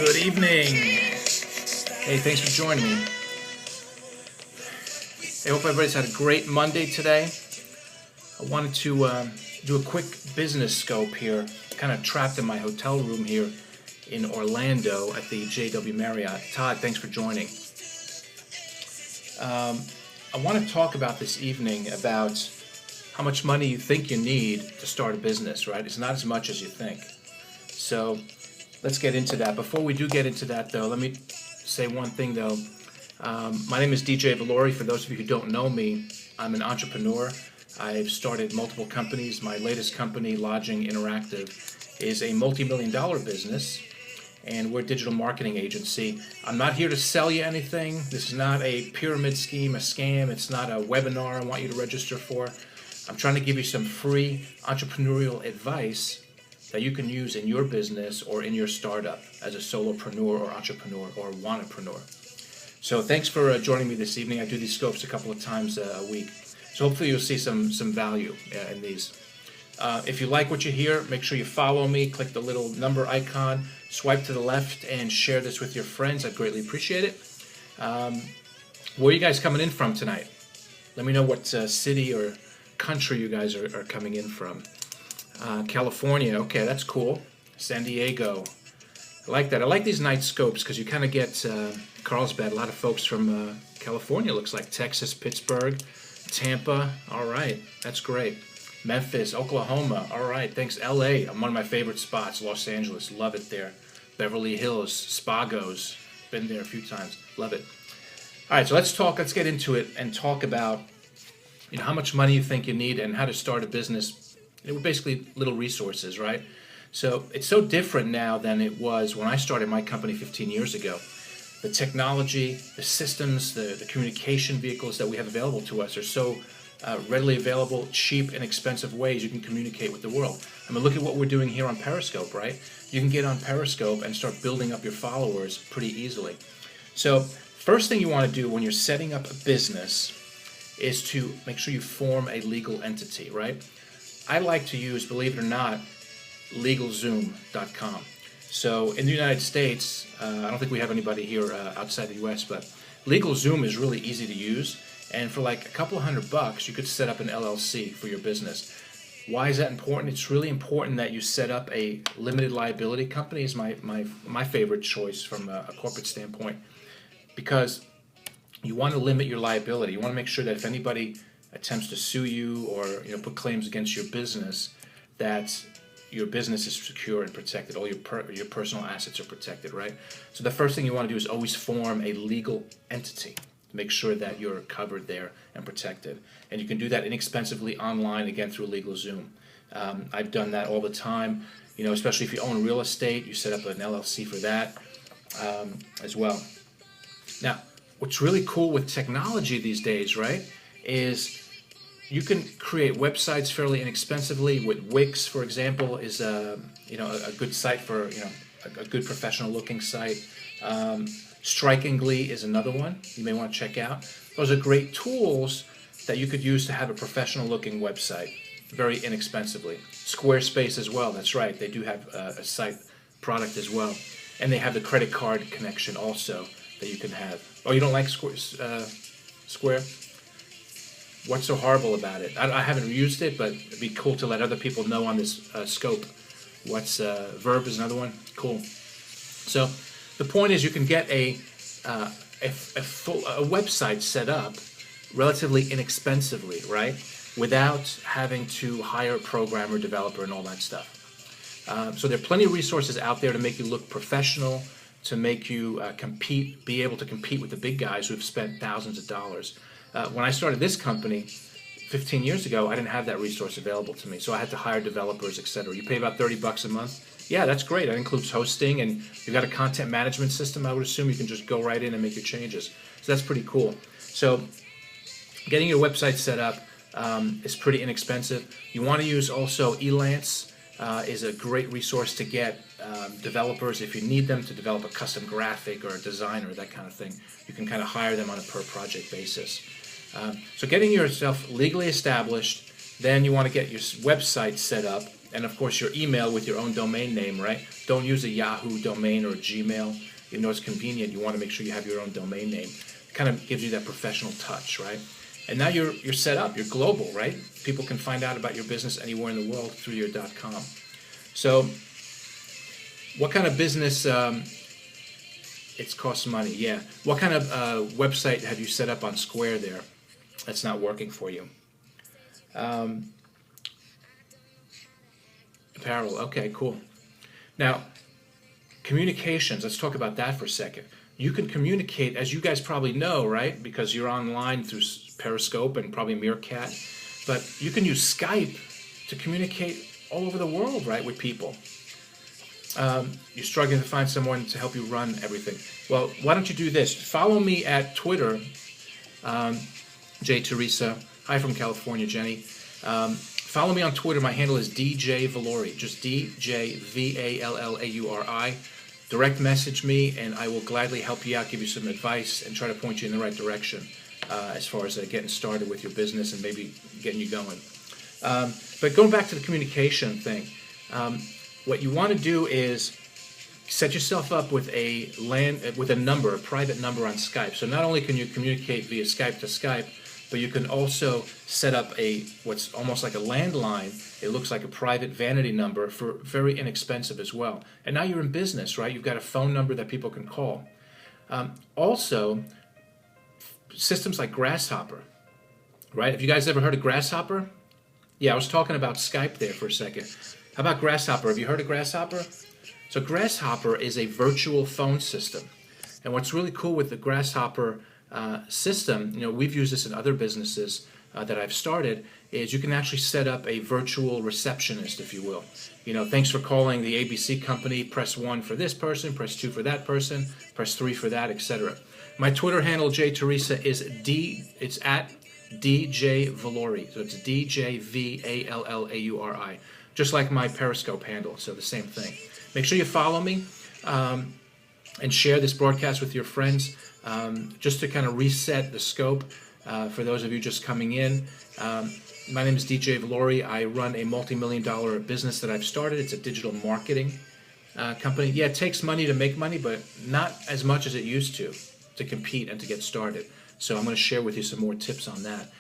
Good evening. Hey, thanks for joining me. I hope everybody's had a great Monday today. I wanted to do a quick business scope here. Kind of trapped in my hotel room here in Orlando at the JW Marriott. Todd, thanks for joining. I want to talk about this evening about how much money you think you need to start a business, right? It's not as much as you think. So let's get into that. Before we do get into that, though, let me say one thing, though. My name is DJ Valori. For those of you who don't know me, I'm an entrepreneur. I've started multiple companies. My latest company, Lodging Interactive, is a multi-million-dollar business, and we're a digital marketing agency. I'm not here to sell you anything. This is not a pyramid scheme, a scam. It's not a webinar I want you to register for. I'm trying to give you some free entrepreneurial advice that you can use in your business or in your startup as a solopreneur or entrepreneur or wannapreneur. So thanks for joining me this evening. I do these scopes a couple of times a week. So hopefully you'll see some value in these. If you like what you hear, make sure you follow me, click the little number icon, swipe to the left, and share this with your friends. I'd greatly appreciate it. Where are you guys coming in from tonight? Let me know what city or country you guys are coming in from. California, okay, that's cool. San Diego, I like that. I like these night scopes because you kind of get Carlsbad, a lot of folks from California, looks like Texas, Pittsburgh, Tampa, all right, that's great. Memphis, Oklahoma, all right, thanks. LA, one of my favorite spots. Los Angeles, love it there. Beverly Hills, Spagos, been there a few times, love it. All right, so let's get into it and talk about how much money you think you need and how to start a business. They were basically little resources, right? So it's so different now than it was when I started my company 15 years ago. The technology, the systems, the communication vehicles that we have available to us are so readily available, cheap, inexpensive ways you can communicate with the world. I mean, look at what we're doing here on Periscope, right? You can get on Periscope and start building up your followers pretty easily. So first thing you want to do when you're setting up a business is to make sure you form a legal entity, right? I like to use, believe it or not, LegalZoom.com. So in the United States, I don't think we have anybody here outside the U.S., but LegalZoom is really easy to use. And for like a couple of $100, you could set up an LLC for your business. Why is that important? It's really important that you set up a limited liability company. Is my favorite choice from a corporate standpoint, because you want to limit your liability. You want to make sure that if anybody attempts to sue you or put claims against your business, that your business is secure and protected. All your personal assets are protected, right? So the first thing you want to do is always form a legal entity to make sure that you're covered there and protected. And you can do that inexpensively online, again, through LegalZoom. I've done that all the time. Especially if you own real estate, you set up an LLC for that as well. Now, what's really cool with technology these days, right, is you can create websites fairly inexpensively. With Wix, for example, is a good site for a good professional looking site. Strikingly is another one you may want to check out. Those are great tools that you could use to have a professional looking website very inexpensively. Squarespace as well, that's right, they do have a site product as well, and they have the credit card connection also that you can have. Oh, you don't like Square? What's so horrible about it? I haven't used it, but it'd be cool to let other people know on this scope. What's Verb is another one. Cool. So the point is, you can get a website set up relatively inexpensively, right? Without having to hire a programmer, developer, and all that stuff. So there are plenty of resources out there to make you look professional, to make you be able to compete with the big guys who have spent thousands of dollars. When I started this company 15 years ago, I didn't have that resource available to me, so I had to hire developers, etc. You pay about $30 a month. Yeah, that's great. That includes hosting, and you've got a content management system. I would assume you can just go right in and make your changes. So that's pretty cool. So getting your website set up is pretty inexpensive. You want to use also Elance. Is a great resource to get developers if you need them to develop a custom graphic or a designer, that kind of thing. You can kind of hire them on a per project basis. So getting yourself legally established, then you want to get your website set up and of course your email with your own domain name, right? Don't use a Yahoo domain or a Gmail. Even though it's convenient, you want to make sure you have your own domain name. It kind of gives you that professional touch, right? And now you're set up. You're global, right? People can find out about your business anywhere in the world through your .com. So, what kind of business? It costs money, yeah. What kind of website have you set up on Square there that's not working for you? Apparel, okay, cool. Now, communications, let's talk about that for a second. You can communicate, as you guys probably know, right? Because you're online through Periscope and probably Meerkat, but you can use Skype to communicate all over the world, right, with people. You're struggling to find someone to help you run everything. Well, why don't you do this? Follow me at Twitter, J. Teresa. Hi from California, Jenny. Follow me on Twitter. My handle is DJ Valori, just DJVALLAURI. Direct message me, and I will gladly help you out, give you some advice, and try to point you in the right direction as far as getting started with your business and maybe getting you going. But going back to the communication thing, what you want to do is set yourself up with a number, a private number on Skype. So not only can you communicate via Skype to Skype, but you can also set up what's almost like a landline. It looks like a private vanity number for very inexpensive as well. And now you're in business, right? You've got a phone number that people can call. Also, systems like Grasshopper, right? Have you guys ever heard of Grasshopper? Yeah, I was talking about Skype there for a second. How about Grasshopper? Have you heard of Grasshopper? So Grasshopper is a virtual phone system. And what's really cool with the Grasshopper system, we've used this in other businesses that I've started, is you can actually set up a virtual receptionist, if you will. Thanks for calling the ABC company, press 1 for this person, press 2 for that person, press 3 for that, etc. My Twitter handle, J. Teresa, it's at DJ Valori. So it's DJVALLAURI. Just like my Periscope handle, so the same thing. Make sure you follow me and share this broadcast with your friends, just to kind of reset the scope for those of you just coming in. My name is DJ Valori. I run a multi-million-dollar business that I've started. It's a digital marketing company. Yeah, it takes money to make money, but not as much as it used to compete and to get started. So I'm going to share with you some more tips on that.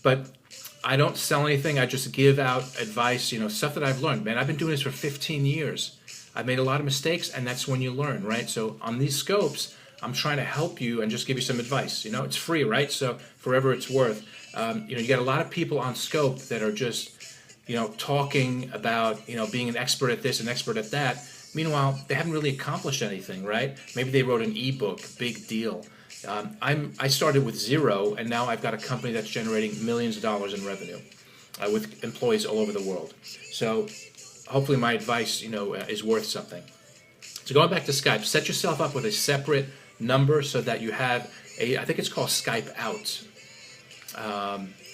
But I don't sell anything. I just give out advice, stuff that I've learned. Man, I've been doing this for 15 years. I've made a lot of mistakes, and that's when you learn, right? So on these scopes, I'm trying to help you and just give you some advice. It's free, right? So forever it's worth. You got a lot of people on Scope that are just, talking about, being an expert at this and expert at that. Meanwhile, they haven't really accomplished anything, right? Maybe they wrote an ebook, big deal. I started with zero, and now I've got a company that's generating millions of dollars in revenue with employees all over the world. So hopefully my advice, is worth something. So going back to Skype, set yourself up with a separate number so that you have I think it's called Skype Out.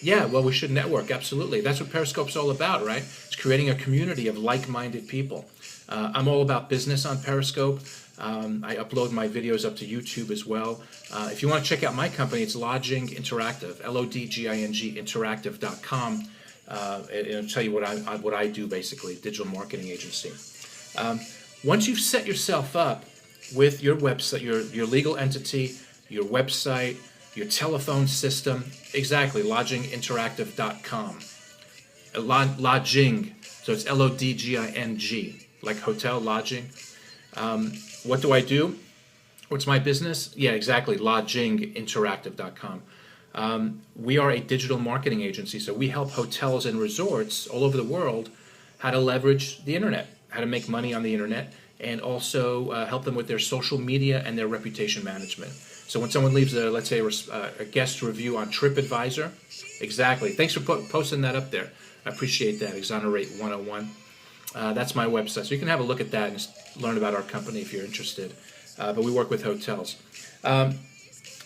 Yeah, well, we should network, absolutely. That's what Periscope's all about, right? It's creating a community of like-minded people. I'm all about business on Periscope. I upload my videos up to YouTube as well. If you want to check out my company, it's Lodging Interactive, LODGING Interactive.com. It'll tell you what I do, basically, digital marketing agency. Once you've set yourself up with your website, your legal entity, your website, your telephone system, exactly, lodginginteractive.com. Lodging, so it's LODGING, like hotel, lodging. What do I do? What's my business? Yeah, exactly, lodginginteractive.com. We are a digital marketing agency, so we help hotels and resorts all over the world how to leverage the internet, how to make money on the internet, and also help them with their social media and their reputation management. So when someone leaves, let's say, a guest review on TripAdvisor, exactly. Thanks for posting that up there. I appreciate that, Exonerate 101. That's my website. So you can have a look at that and learn about our company if you're interested. But we work with hotels.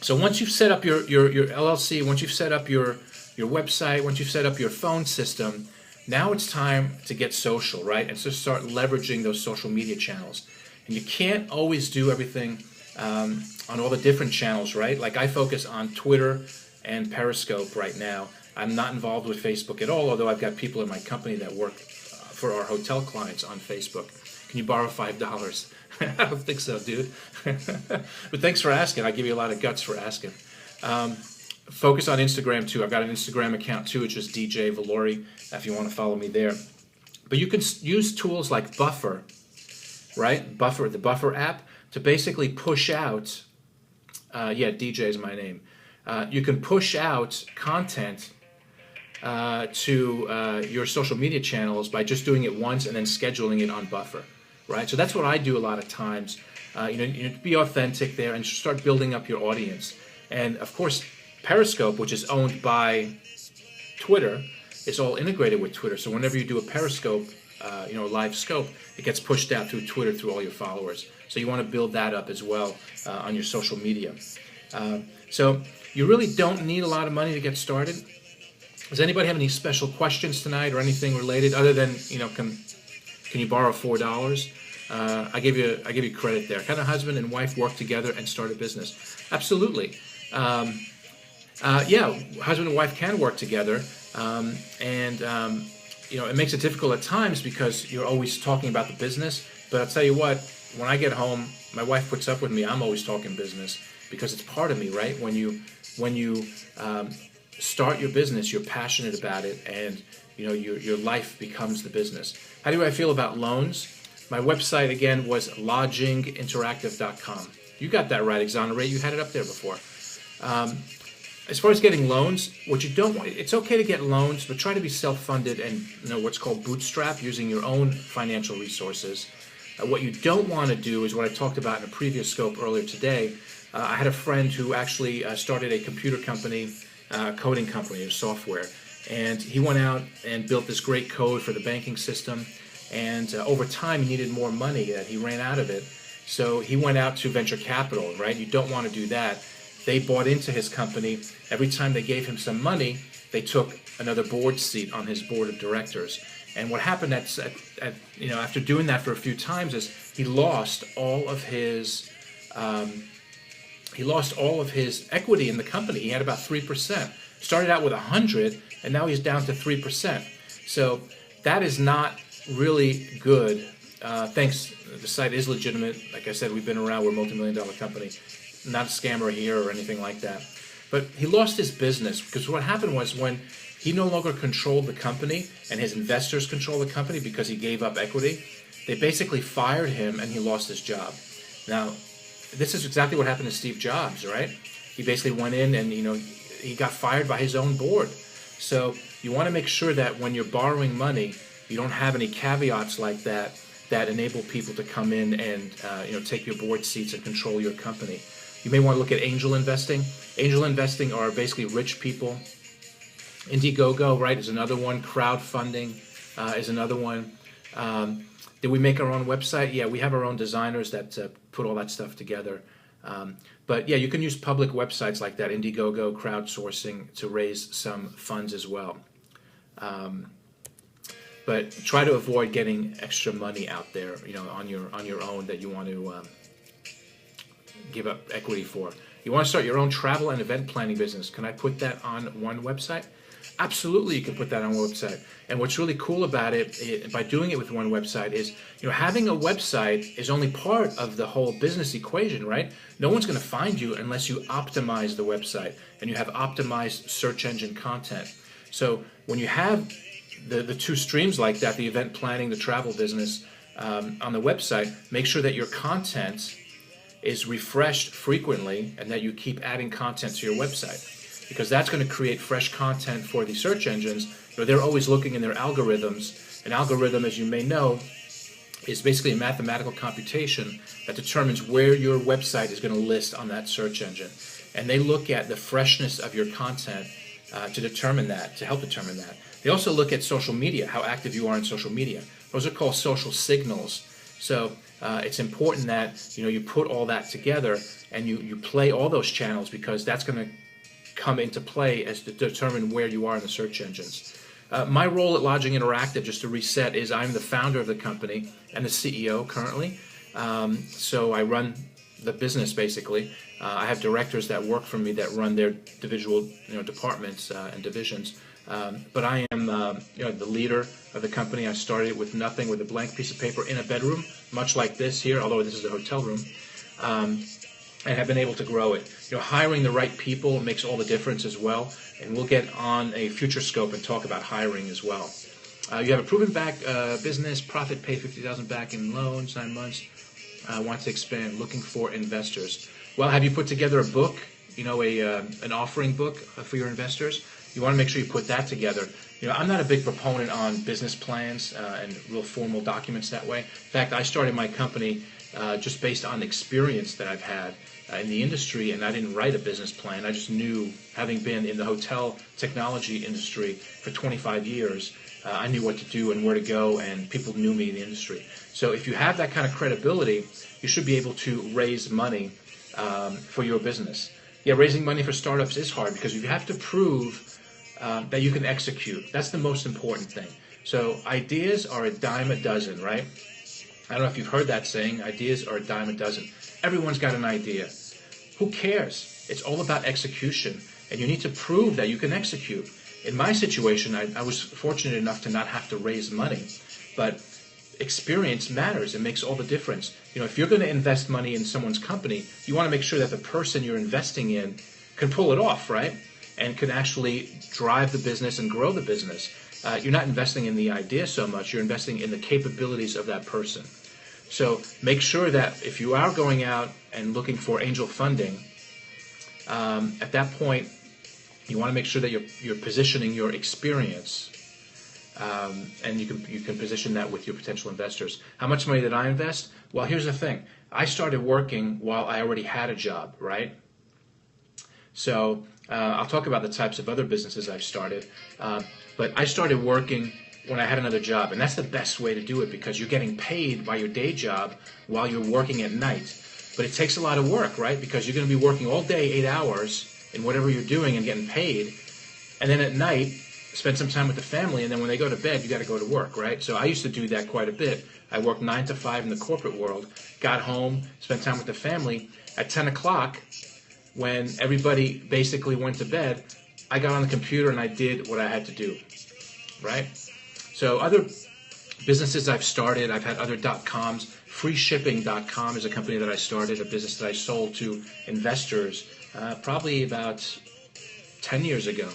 So once you've set up your LLC, once you've set up your website, once you've set up your phone system, now it's time to get social, right? And so start leveraging those social media channels. And you can't always do everything on all the different channels, right? Like I focus on Twitter and Periscope right now. I'm not involved with Facebook at all, although I've got people in my company that work for our hotel clients on Facebook. Can you borrow $5? I don't think so, dude. But thanks for asking. I give you a lot of guts for asking. Focus on Instagram too. I've got an Instagram account too. It's just DJ Valori if you want to follow me there. But you can use tools like Buffer, right? Buffer, the Buffer app, to basically push out, DJ is my name. You can push out content to your social media channels by just doing it once and then scheduling it on Buffer, right? So that's what I do a lot of times. You be authentic there and start building up your audience. And of course, Periscope, which is owned by Twitter, is all integrated with Twitter. So whenever you do a Periscope, live scope, it gets pushed out through Twitter through all your followers. So you want to build that up as well on your social media. So you really don't need a lot of money to get started. Does anybody have any special questions tonight or anything related other than, can you borrow $4? I give you credit there. Can a husband and wife work together and start a business? Absolutely. Husband and wife can work together, it makes it difficult at times because you're always talking about the business. But I'll tell you what, when I get home, my wife puts up with me. I'm always talking business because it's part of me, right? When you start your business, you're passionate about it, and your life becomes the business. How do I feel about loans? My website again was lodginginteractive.com. You got that right, Exonerate. You had it up there before. As far as getting loans, what you don't want, it's okay to get loans, but try to be self-funded and what's called bootstrap, using your own financial resources. What you don't want to do is what I talked about in a previous scope earlier today. I had a friend who actually started a computer company, coding company of software, and he went out and built this great code for the banking system, and over time he needed more money. He ran out of it, so he went out to venture capital, right? You don't want to do that. They bought into his company. Every time they gave him some money, they took another board seat on his board of directors. And what happened after doing that for a few times is he lost all of his equity in the company. He had about 3%. Started out with 100, and now he's down to 3%. So that is not really good. Thanks. The site is legitimate. Like I said, we've been around. We're a multi-million-dollar company. Not a scammer here or anything like that. But he lost his business because what happened was when he no longer controlled the company and his investors control the company because he gave up equity, they basically fired him and he lost his job. Now, this is exactly what happened to Steve Jobs, right? He basically went in and, he got fired by his own board. So you want to make sure that when you're borrowing money, you don't have any caveats like that enable people to come in and, take your board seats and control your company. You may want to look at angel investing. Angel investing are basically rich people. Indiegogo, right, is another one. Crowdfunding is another one. Did we make our own website? Yeah, we have our own designers that put all that stuff together. But yeah, you can use public websites like that, Indiegogo, crowdsourcing, to raise some funds as well. But try to avoid getting extra money out there, on your own that you want to give up equity for. You want to start your own travel and event planning business. Can I put that on one website? Absolutely, you can put that on one website. And what's really cool about it, by doing it with one website, is having a website is only part of the whole business equation, right? No one's going to find you unless you optimize the website and you have optimized search engine content. So when you have the two streams like that, the event planning, the travel business, on the website, make sure that your content is refreshed frequently and that you keep adding content to your website, because that's going to create fresh content for the search engines. They're always looking in their algorithms. An algorithm, as you may know, is basically a mathematical computation that determines where your website is going to list on that search engine. And they look at the freshness of your content to help determine that. They also look at social media, how active you are in social media. Those are called social signals. So it's important that you put all that together and you play all those channels, because that's going to come into play as to determine where you are in the search engines. My role at Lodging Interactive, just to reset, is I'm the founder of the company and the CEO currently. So I run the business basically. I have directors that work for me that run their individual departments and divisions. But I am the leader of the company. I started it with nothing, with a blank piece of paper in a bedroom, much like this here, although this is a hotel room, and have been able to grow it. Hiring the right people makes all the difference as well, and we'll get on a future scope and talk about hiring as well. You have a proven back business, profit, paid $50,000 back in loans, 9 months. Want to expand, looking for investors. Well, have you put together a book? An offering book for your investors? You want to make sure you put that together. I'm not a big proponent on business plans and real formal documents that way. In fact, I started my company just based on experience that I've had in the industry, and I didn't write a business plan. I just knew, having been in the hotel technology industry for 25 years, I knew what to do and where to go, and people knew me in the industry. So if you have that kind of credibility, you should be able to raise money for your business. Yeah, raising money for startups is hard because you have to prove that you can execute. That's the most important thing. So ideas are a dime a dozen, right? I don't know if you've heard that saying, ideas are a dime a dozen. Everyone's got an idea. Who cares? It's all about execution, and you need to prove that you can execute. In my situation, I was fortunate enough to not have to raise money, but experience matters. It makes all the difference. If you're going to invest money in someone's company, you want to make sure that the person you're investing in can pull it off, right? And can actually drive the business and grow the business. You're not investing in the idea so much, you're investing in the capabilities of that person. So make sure that if you are going out and looking for angel funding, at that point, you want to make sure that you're positioning your experience, and you can position that with your potential investors. How much money did I invest? Well, here's the thing. I started working while I already had a job, right? So I'll talk about the types of other businesses I've started, but I started working when I had another job, and that's the best way to do it because you're getting paid by your day job while you're working at night. But it takes a lot of work, right? Because you're going to be working all day, 8 hours in whatever you're doing and getting paid, and then at night spend some time with the family, and then when they go to bed, you got to go to work, right? So I used to do that quite a bit. I worked 9 to 5 in the corporate world, got home, spent time with the family. At 10 o'clock, when everybody basically went to bed, I got on the computer and I did what I had to do, right? So other businesses I've started, I've had other .coms. Freeshipping.com is a company that I started, a business that I sold to investors probably about 10 years ago.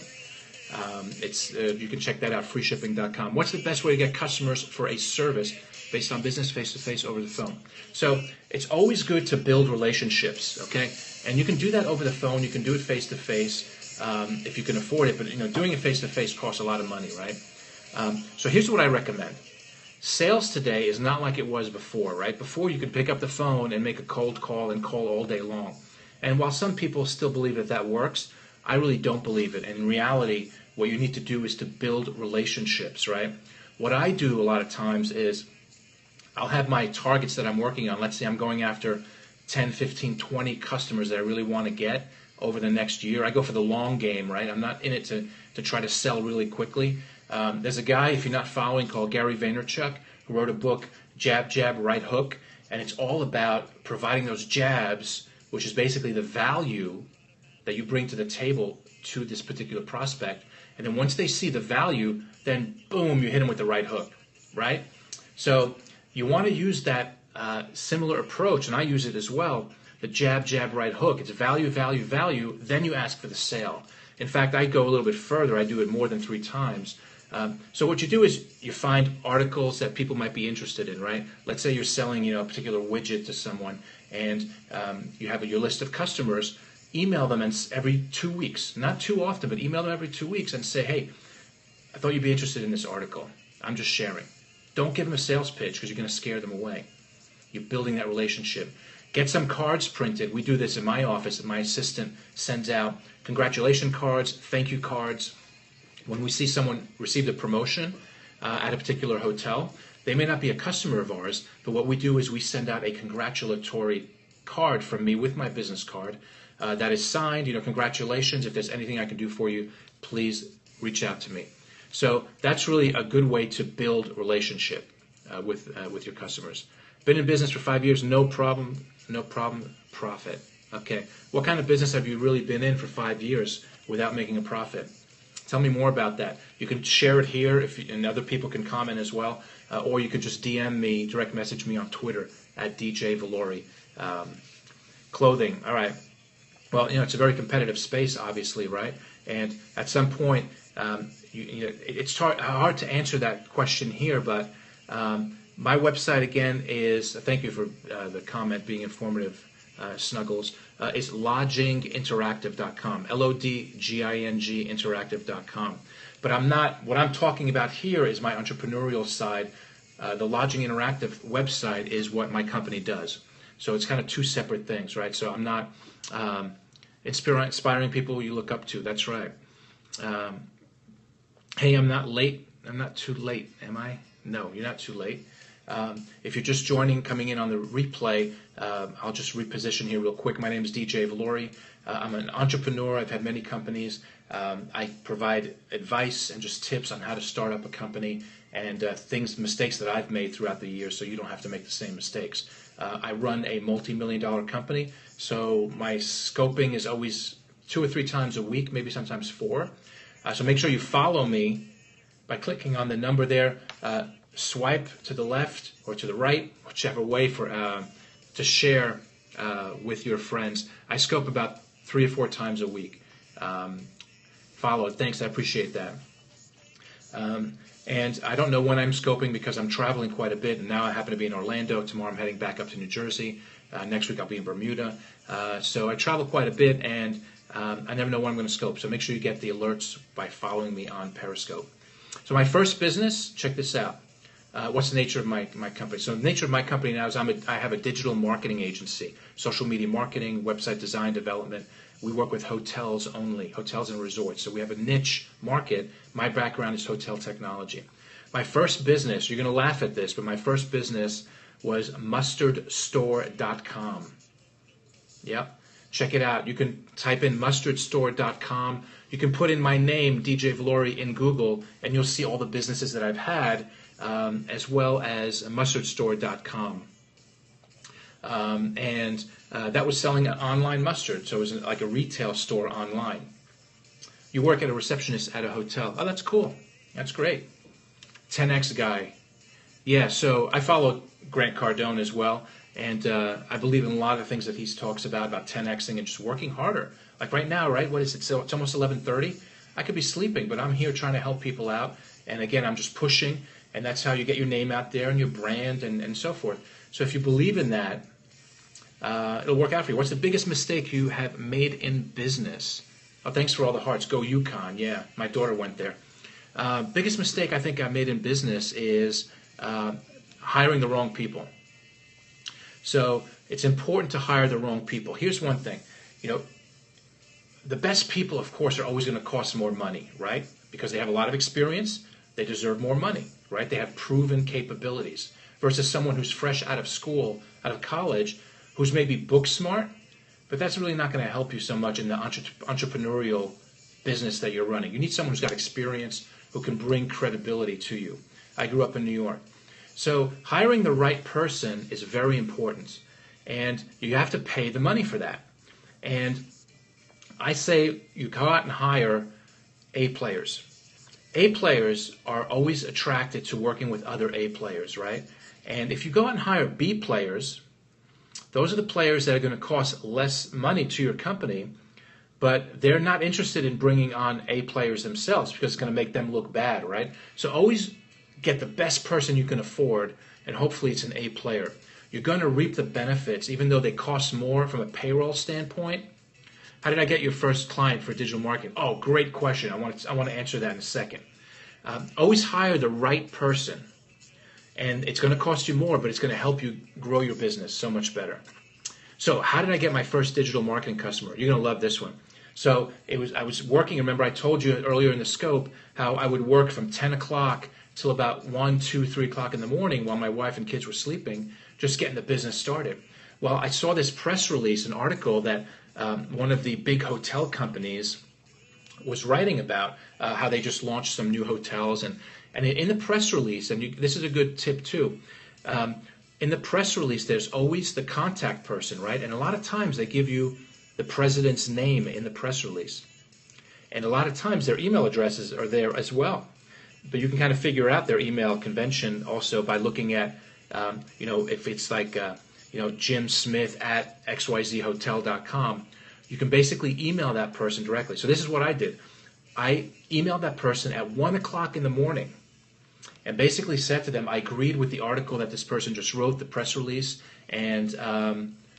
You can check that out, freeshipping.com. What's the best way to get customers for a service based on business face-to-face over the phone? So it's always good to build relationships, okay? And you can do that over the phone. You can do it face-to-face if you can afford it. But doing it face-to-face costs a lot of money, right? So here's what I recommend. Sales today is not like it was before, right? Before you could pick up the phone and make a cold call and call all day long. And while some people still believe that works, I really don't believe it. And in reality, what you need to do is to build relationships, right? What I do a lot of times is I'll have my targets that I'm working on. Let's say I'm going after 10, 15, 20 customers that I really want to get over the next year. I go for the long game, right? I'm not in it to try to sell really quickly. There's a guy, if you're not following, called Gary Vaynerchuk, who wrote a book, Jab, Jab, Right Hook, and it's all about providing those jabs, which is basically the value that you bring to the table to this particular prospect. And then once they see the value, then boom, you hit them with the right hook, right? So you want to use that similar approach, and I use it as well, the jab, jab, right hook. It's value, value, value, then you ask for the sale. In fact, I go a little bit further. I do it more than 3 times. So what you do is you find articles that people might be interested in, right? Let's say you're selling, a particular widget to someone, and you have your list of customers. Email them every 2 weeks, not too often, but email them every 2 weeks and say, hey, I thought you'd be interested in this article. I'm just sharing. Don't give them a sales pitch because you're going to scare them away. You're building that relationship. Get some cards printed. We do this in my office, and my assistant sends out congratulation cards, thank you cards. When we see someone receive a promotion at a particular hotel, they may not be a customer of ours, but what we do is we send out a congratulatory card from me with my business card that is signed, congratulations. If there's anything I can do for you, please reach out to me. So that's really a good way to build relationship with your customers. Been in business for 5 years, no problem, profit. Okay, what kind of business have you really been in for 5 years without making a profit? Tell me more about that. You can share it here, and other people can comment as well, or you could just DM me, direct message me on Twitter at DJ Valori. Clothing, all right. Well, it's a very competitive space, obviously, right? And at some point, it's hard to answer that question here, but my website, again, is, thank you for the comment being informative, Snuggles, is lodginginteractive.com, LODGING interactive.com. But what I'm talking about here is my entrepreneurial side. The Lodging Interactive website is what my company does. So it's kind of two separate things, right? So I'm not inspiring people you look up to. That's right. Hey, I'm not late. I'm not too late, am I? No, you're not too late. If you're just coming in on the replay, I'll just reposition here real quick. My name is DJ Valori. I'm an entrepreneur. I've had many companies. I provide advice and just tips on how to start up a company and mistakes that I've made throughout the years, so you don't have to make the same mistakes. I run a multi-million-dollar company, so my scoping is always 2 or 3 times a week, maybe sometimes 4. So make sure you follow me by clicking on the number there. Swipe to the left or to the right, whichever way to share with your friends. I scope about 3 or 4 times a week. Follow it. Thanks. I appreciate that. And I don't know when I'm scoping because I'm traveling quite a bit, and now I happen to be in Orlando. Tomorrow I'm heading back up to New Jersey. Next week I'll be in Bermuda. So I travel quite a bit, and I never know when I'm going to scope. So make sure you get the alerts by following me on Periscope. So my first business, check this out. What's the nature of my company? So the nature of my company now is I have a digital marketing agency, social media marketing, website design development. We work with hotels only, hotels and resorts. So we have a niche market. My background is hotel technology. My first business, you're going to laugh at this, but my first business was mustardstore.com. Yep. Check it out. You can type in mustardstore.com. You can put in my name, DJ Valori, in Google, and you'll see all the businesses that I've had, as well as mustardstore.com. And that was selling online mustard, so it was like a retail store online. You work at a receptionist at a hotel. Oh, that's cool. That's great. 10X guy. Yeah, so I follow Grant Cardone as well, and I believe in a lot of things that he talks about 10Xing and just working harder. Like right now, right? What is it? So it's almost 11:30. I could be sleeping, but I'm here trying to help people out. And again, I'm just pushing, and that's how you get your name out there and your brand and so forth. So if you believe in that, it'll work out for you. What's the biggest mistake you have made in business? Oh, thanks for all the hearts. Go UConn. Yeah, my daughter went there. Biggest mistake I think I made in business is hiring the wrong people. So it's important to hire the wrong people. Here's one thing. The best people, of course, are always going to cost more money, right? Because they have a lot of experience. They deserve more money, right? They have proven capabilities versus someone who's fresh out of school, out of college, who's maybe book smart, but that's really not going to help you so much in the entrepreneurial business that you're running. You need someone who's got experience, who can bring credibility to you. I grew up in New York. So hiring the right person is very important, and you have to pay the money for that. And I say you go out and hire A players. A players are always attracted to working with other A players, right? And if you go out and hire B players, those are the players that are going to cost less money to your company, but they're not interested in bringing on A players themselves because it's going to make them look bad, right? So always get the best person you can afford, and hopefully it's an A player. You're going to reap the benefits, even though they cost more from a payroll standpoint. How did I get your first client for digital marketing? Oh, great question. I want to answer that in a second. Always hire the right person. And it's going to cost you more, but it's going to help you grow your business so much better. So how did I get my first digital marketing customer? You're going to love this one. So I was working, remember I told you earlier in the scope how I would work from 10 o'clock till about 1, 2, 3 o'clock in the morning while my wife and kids were sleeping, just getting the business started. Well, I saw this press release, an article that one of the big hotel companies was writing about how they just launched some new hotels. And in the press release, and this is a good tip too, in the press release there's always the contact person, right? And a lot of times they give you the president's name in the press release. And a lot of times their email addresses are there as well. But you can kind of figure out their email convention also by looking at, if it's like, Jim Smith at xyzhotel.com, you can basically email that person directly. So this is what I did. I emailed that person at 1 o'clock in the morning and basically said to them, I agreed with the article that this person just wrote, the press release, and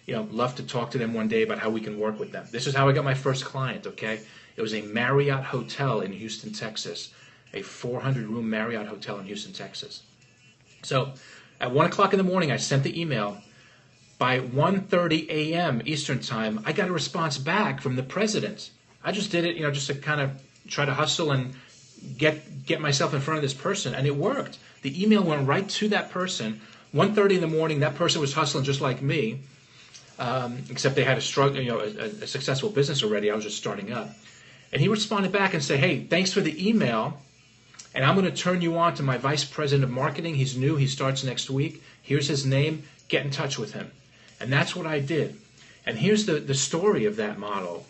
love to talk to them one day about how we can work with them. This is how I got my first client, okay? It was a Marriott hotel in Houston, Texas, a 400-room Marriott hotel in Houston, Texas. So at 1 o'clock in the morning, I sent the email. By 1:30 a.m. Eastern Time, I got a response back from the president. I just did it, just to kind of try to hustle and get myself in front of this person, and it worked. The email went right to that person. 1:30 in the morning, that person was hustling just like me, except they had a struggle, a successful business already. I was just starting up, and he responded back and said, "Hey, thanks for the email, and I'm going to turn you on to my vice president of marketing. He's new. He starts next week. Here's his name. Get in touch with him." And that's what I did. And here's the story of that model,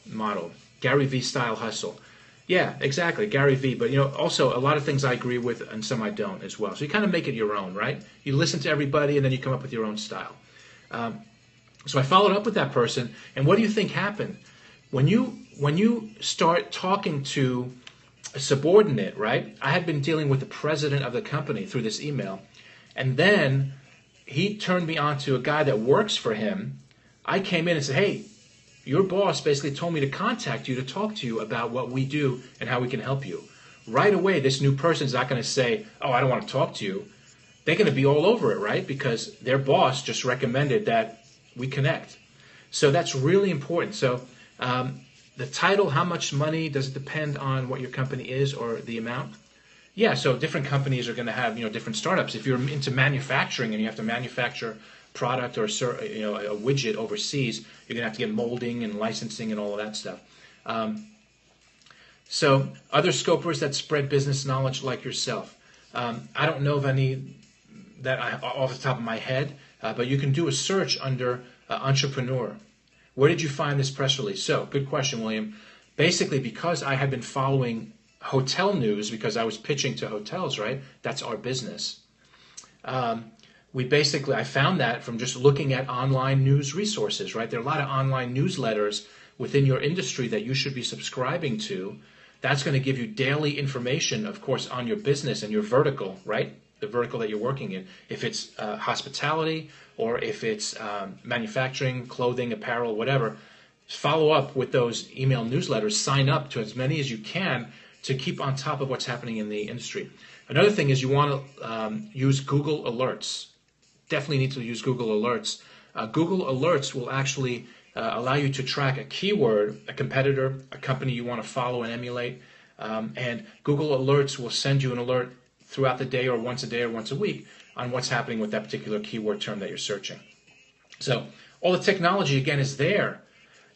Gary V style hustle. Yeah, exactly, Gary V. But also a lot of things I agree with and some I don't as well. So you kind of make it your own, right? You listen to everybody and then you come up with your own style. So I followed up with that person, and what do you think happened? When you start talking to a subordinate, right? I had been dealing with the president of the company through this email, and then he turned me on to a guy that works for him. I came in and said, "Hey, your boss basically told me to contact you to talk to you about what we do and how we can help you." Right away, this new person's not going to say, "Oh, I don't want to talk to you." They're going to be all over it, right? Because their boss just recommended that we connect. So that's really important. So the title, how much money, does it depend on what your company is or the amount? Yeah, so different companies are going to have different startups. If you're into manufacturing and you have to manufacture product or a widget overseas, you're going to have to get molding and licensing and all of that stuff. So other scopers that spread business knowledge like yourself. I don't know of any that off the top of my head, but you can do a search under entrepreneur. Where did you find this press release? So, good question, William. Basically, because I had been following hotel news, because I was pitching to hotels, right? That's our business. I found that from just looking at online news resources, right? There are a lot of online newsletters within your industry that you should be subscribing to. That's going to give you daily information, of course, on your business and your vertical, right? The vertical that you're working in. If it's hospitality or if it's manufacturing, clothing, apparel, whatever, follow up with those email newsletters. Sign up to as many as you can to keep on top of what's happening in the industry. Another thing is you want to use Google Alerts. Definitely need to use Google Alerts. Google Alerts will actually allow you to track a keyword, a competitor, a company you want to follow and emulate. And Google Alerts will send you an alert throughout the day or once a week on what's happening with that particular keyword term that you're searching. So all the technology, again, is there.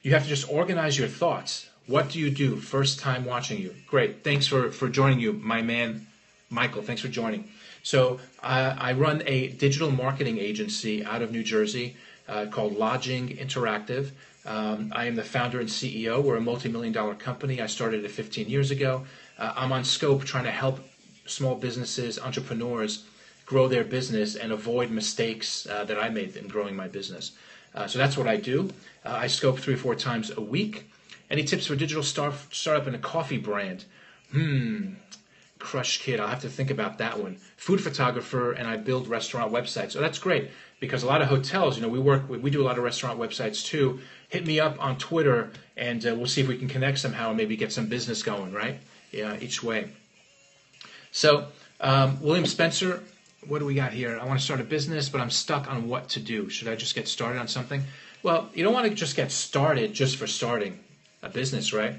You have to just organize your thoughts. What do you do? First time watching you. Great. Thanks for joining you, my man, Michael. Thanks for joining. So I run a digital marketing agency out of New Jersey called Lodging Interactive. I am the founder and CEO. We're a multi-million-dollar company. I started it 15 years ago. I'm on Scope trying to help small businesses, entrepreneurs grow their business and avoid mistakes that I made in growing my business. So that's what I do. I scope 3 or 4 times a week. Any tips for digital startup in a coffee brand? Crush Kid, I'll have to think about that one. Food photographer, and I build restaurant websites. So that's great because a lot of hotels, we do a lot of restaurant websites too. Hit me up on Twitter, and we'll see if we can connect somehow and maybe get some business going, right? Yeah, each way. So, William Spencer, what do we got here? I want to start a business, but I'm stuck on what to do. Should I just get started on something? Well, you don't want to just get started just for starting a business, right?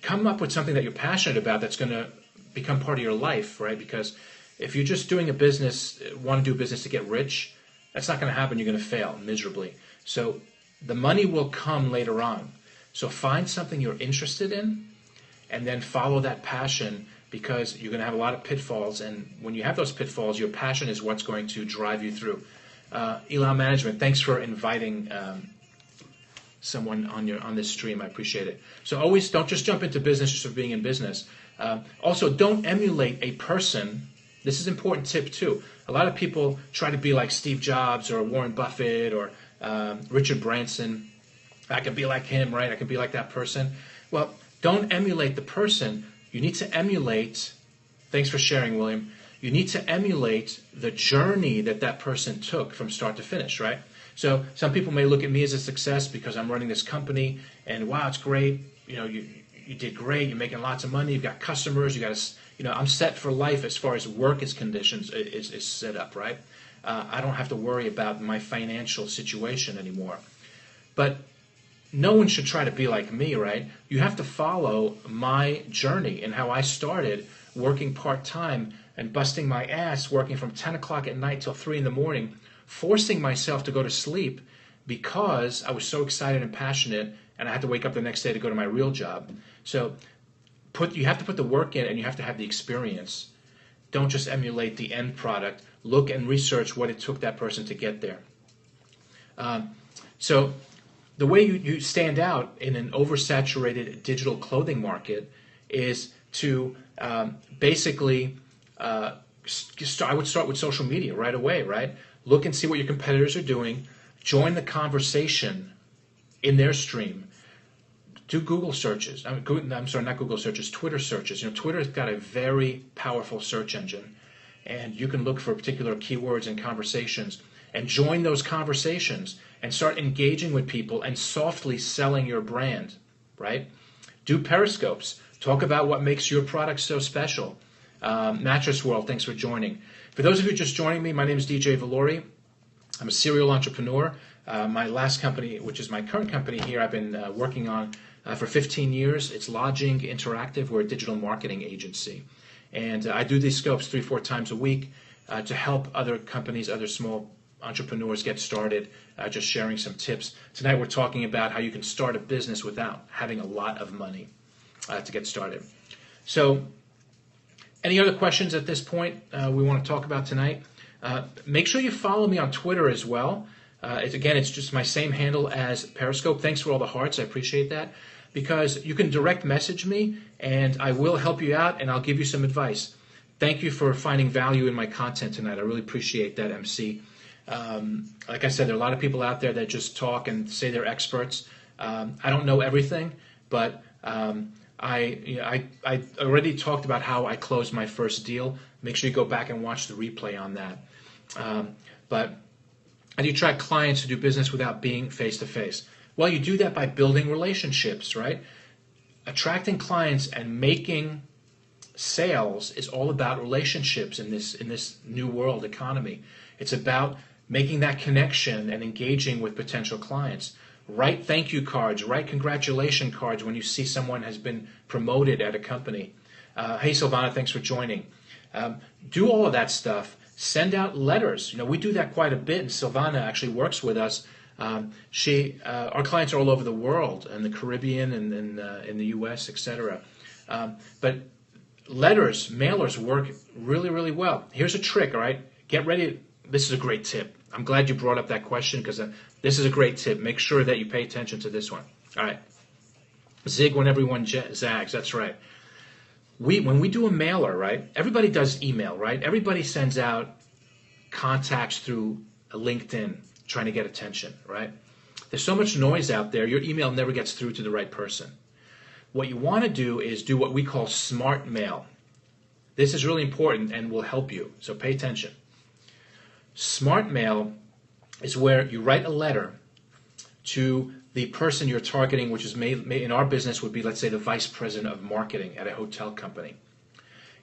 Come up with something that you're passionate about that's going to become part of your life, right? Because if you're just doing a business, want to do a business to get rich, that's not going to happen. You're going to fail miserably. So the money will come later on. So find something you're interested in and then follow that passion, because you're going to have a lot of pitfalls. And when you have those pitfalls, your passion is what's going to drive you through. Elan Management, thanks for inviting someone on this stream. I appreciate it. So always don't just jump into business just for being in business. Also, don't emulate a person. This is an important tip too. A lot of people try to be like Steve Jobs or Warren Buffett or Richard Branson. I can be like him, right? I can be like that person. Well, don't emulate the person. You need to emulate. Thanks for sharing, William. You need to emulate the journey that person took from start to finish, right? So some people may look at me as a success because I'm running this company, and wow, it's great. You did great. You're making lots of money. You've got customers. I'm set for life as far as work is conditions is set up, right? I don't have to worry about my financial situation anymore. But no one should try to be like me, right? You have to follow my journey and how I started working part-time and busting my ass, working from 10 o'clock at night till 3 in the morning, forcing myself to go to sleep because I was so excited and passionate, and I had to wake up the next day to go to my real job. So you have to put the work in, and you have to have the experience. Don't just emulate the end product. Look and research what it took that person to get there. So the way you stand out in an oversaturated digital clothing market is to basically I would start with social media right away, right? Look and see what your competitors are doing. Join the conversation in their stream. Do Google searches. I'm sorry, not Google searches, Twitter searches. Twitter's got a very powerful search engine, and you can look for particular keywords and conversations and join those conversations and start engaging with people and softly selling your brand, right? Do Periscopes. Talk about what makes your product so special. Mattress World, thanks for joining. For those of you just joining me, my name is DJ Valori. I'm a serial entrepreneur. My last company, which is my current company here, I've been working on for 15 years. It's Lodging Interactive. We're a digital marketing agency. And I do these scopes 3-4 times a week to help other companies, other small entrepreneurs get started, just sharing some tips. Tonight we're talking about how you can start a business without having a lot of money to get started. So any other questions at this point we want to talk about tonight? Make sure you follow me on Twitter as well. It's just my same handle as Periscope. Thanks for all the hearts. I appreciate that. Because you can direct message me, and I will help you out, and I'll give you some advice. Thank you for finding value in my content tonight. I really appreciate that, MC. Like I said, there are a lot of people out there that just talk and say they're experts. I don't know everything, but I already talked about how I closed my first deal. Make sure you go back and watch the replay on that. But how do you attract clients to do business without being face-to-face? Well, you do that by building relationships, right? Attracting clients and making sales is all about relationships in this new world economy. It's about making that connection and engaging with potential clients. Write thank you cards, write congratulation cards when you see someone has been promoted at a company. Hey, Silvana, thanks for joining. Do all of that stuff. Send out letters. We do that quite a bit, and Silvana actually works with us. Our clients are all over the world, in the Caribbean and in the U.S., etc. But letters, mailers work really, really well. Here's a trick, all right? Get ready. This is a great tip. I'm glad you brought up that question because this is a great tip. Make sure that you pay attention to this one. All right. Zig when everyone zags. That's right. When we do a mailer, right? Everybody does email, right? Everybody sends out contacts through LinkedIn trying to get attention, right? There's so much noise out there, your email never gets through to the right person. What you want to do is do what we call smart mail. This is really important and will help you, so pay attention. Smart mail is where you write a letter to the person you're targeting, which is in our business would be, let's say, the vice president of marketing at a hotel company.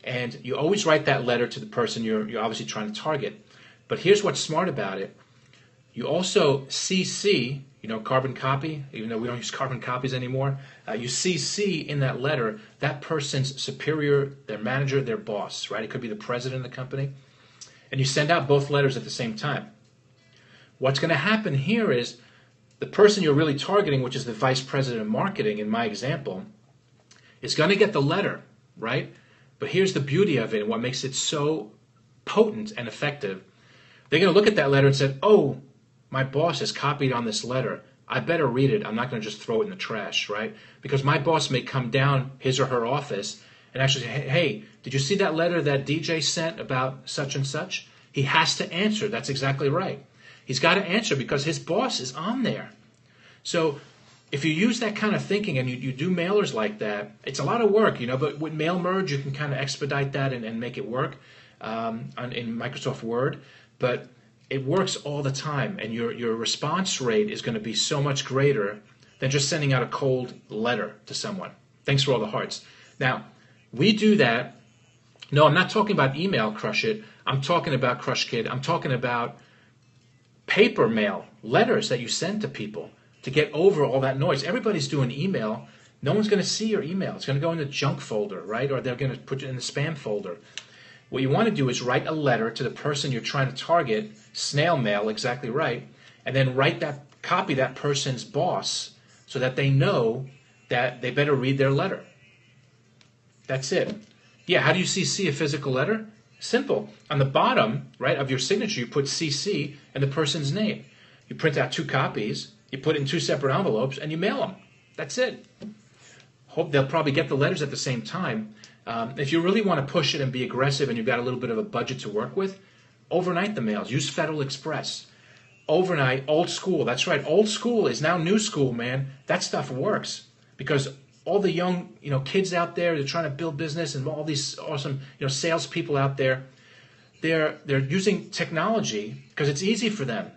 And you always write that letter to the person you're obviously trying to target. But here's what's smart about it. You also CC, carbon copy, even though we don't use carbon copies anymore. You CC in that letter that person's superior, their manager, their boss, right? It could be the president of the company. And you send out both letters at the same time. What's going to happen here is the person you're really targeting, which is the vice president of marketing in my example, is going to get the letter, right? But here's the beauty of it and what makes it so potent and effective. They're going to look at that letter and say, oh, my boss has copied on this letter. I better read it. I'm not going to just throw it in the trash, right? Because my boss may come down his or her office and actually say, hey, did you see that letter that DJ sent about such and such? He has to answer. That's exactly right. He's got to answer because his boss is on there. So if you use that kind of thinking and you do mailers like that, it's a lot of work, but with Mail Merge, you can kind of expedite that and make it work in Microsoft Word. But it works all the time, and your response rate is going to be so much greater than just sending out a cold letter to someone. Thanks for all the hearts. Now, we do that. No, I'm not talking about email, Crush It. I'm talking about Crush Kid. I'm talking about paper mail, letters that you send to people to get over all that noise. Everybody's doing email. No one's going to see your email. It's going to go in the junk folder, right? Or they're going to put it in the spam folder. What you want to do is write a letter to the person you're trying to target, snail mail, exactly right, and then copy that person's boss so that they know that they better read their letter. That's it. Yeah, how do you CC a physical letter? Simple. On the bottom, right, of your signature, you put CC and the person's name. You print out 2 copies, you put it in 2 separate envelopes, and you mail them. That's it. Hope they'll probably get the letters at the same time. If you really want to push it and be aggressive and you've got a little bit of a budget to work with, overnight the mails. Use Federal Express. Overnight, old school. That's right. Old school is now new school, man. That stuff works because all the young, kids out there, they're trying to build business, and all these awesome, salespeople out there, they're using technology because it's easy for them.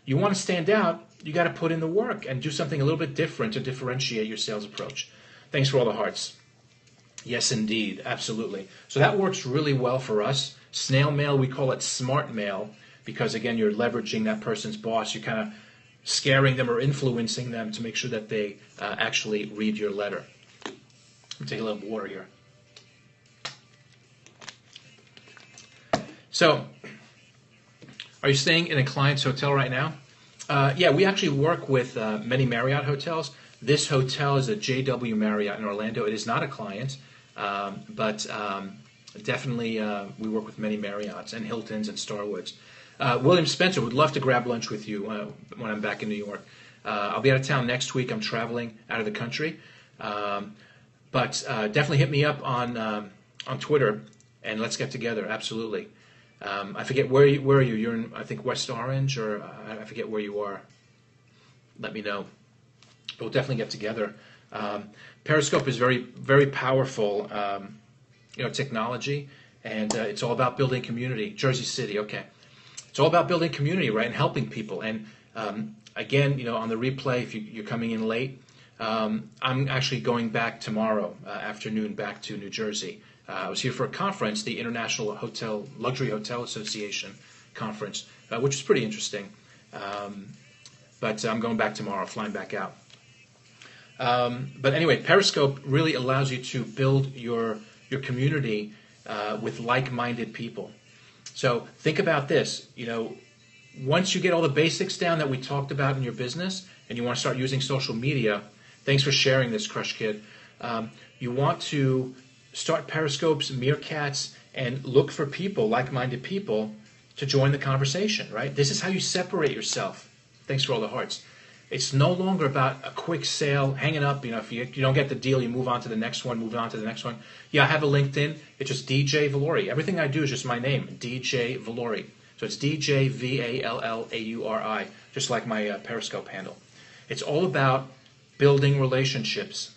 You want to stand out, you got to put in the work and do something a little bit different to differentiate your sales approach. Thanks for all the hearts. Yes, indeed. Absolutely. So that works really well for us. Snail mail, we call it smart mail because, again, you're leveraging that person's boss. You're kind of scaring them or influencing them to make sure that they actually read your letter. Let me take a little water here. So, are you staying in a client's hotel right now? Yeah, we actually work with many Marriott hotels. This hotel is a JW Marriott in Orlando. It is not a client, but definitely we work with many Marriotts and Hiltons and Starwoods. William Spencer would love to grab lunch with you when I'm back in New York. I'll be out of town next week. I'm traveling out of the country. But definitely hit me up on Twitter and let's get together. Absolutely. I forget where are you? You're in, I think, West Orange, or I forget where you are. Let me know. We'll definitely get together. Periscope is very, very powerful, technology, and it's all about building community. Jersey City, okay. It's all about building community, right, and helping people. And again, on the replay, if you're coming in late, I'm actually going back tomorrow afternoon back to New Jersey. I was here for a conference, the International Luxury Hotel Association conference, which is pretty interesting. But I'm going back tomorrow, flying back out. But anyway, Periscope really allows you to build your community with like-minded people. So think about this. Once you get all the basics down that we talked about in your business, and you want to start using social media, thanks for sharing this, Crush Kid. You want to start Periscopes, Meerkats, and look for people, like-minded people, to join the conversation, right? This is how you separate yourself. Thanks for all the hearts. It's no longer about a quick sale, hanging up. If you don't get the deal, you move on to the next one, move on to the next one. Yeah, I have a LinkedIn. It's just DJ Valori. Everything I do is just my name, DJ Valori. So it's DJ Vallauri, just like my Periscope handle. It's all about building relationships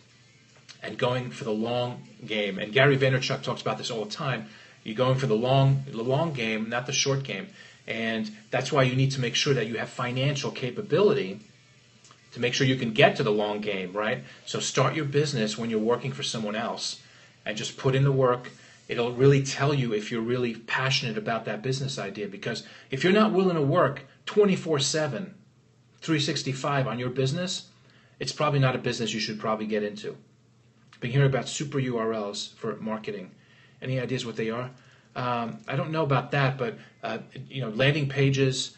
and going for the long game. And Gary Vaynerchuk talks about this all the time. You're going for the long game, not the short game. And that's why you need to make sure that you have financial capability to make sure you can get to the long game, right? So start your business when you're working for someone else and just put in the work. It'll really tell you if you're really passionate about that business idea, because if you're not willing to work 24/7, 365 on your business, it's probably not a business you should probably get into. I've been hearing about super URLs for marketing. Any ideas what they are? I don't know about that, but landing pages.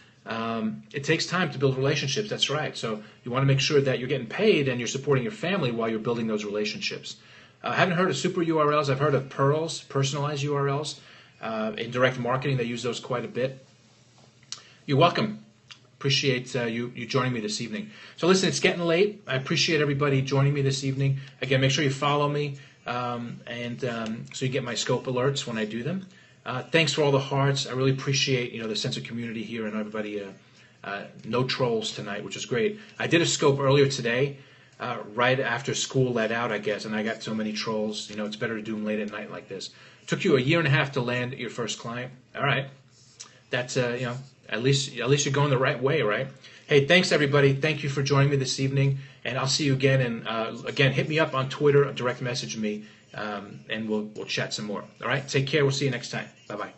It takes time to build relationships. That's right. So you want to make sure that you're getting paid and you're supporting your family while you're building those relationships. I haven't heard of super URLs. I've heard of Pearls, personalized URLs. In direct marketing, they use those quite a bit. You're welcome. Appreciate you joining me this evening. So listen, it's getting late. I appreciate everybody joining me this evening. Again, make sure you follow me, so you get my scope alerts when I do them. Thanks for all the hearts. I really appreciate the sense of community here and everybody. No trolls tonight, which is great. I did a scope earlier today, right after school let out, I guess, and I got so many trolls. It's better to do them late at night like this. Took you a year and a half to land your first client. All right, that's at least you're going the right way, right? Hey, thanks everybody. Thank you for joining me this evening, and I'll see you again. And again, hit me up on Twitter, direct message me, and we'll chat some more. All right, take care. We'll see you next time. Bye bye.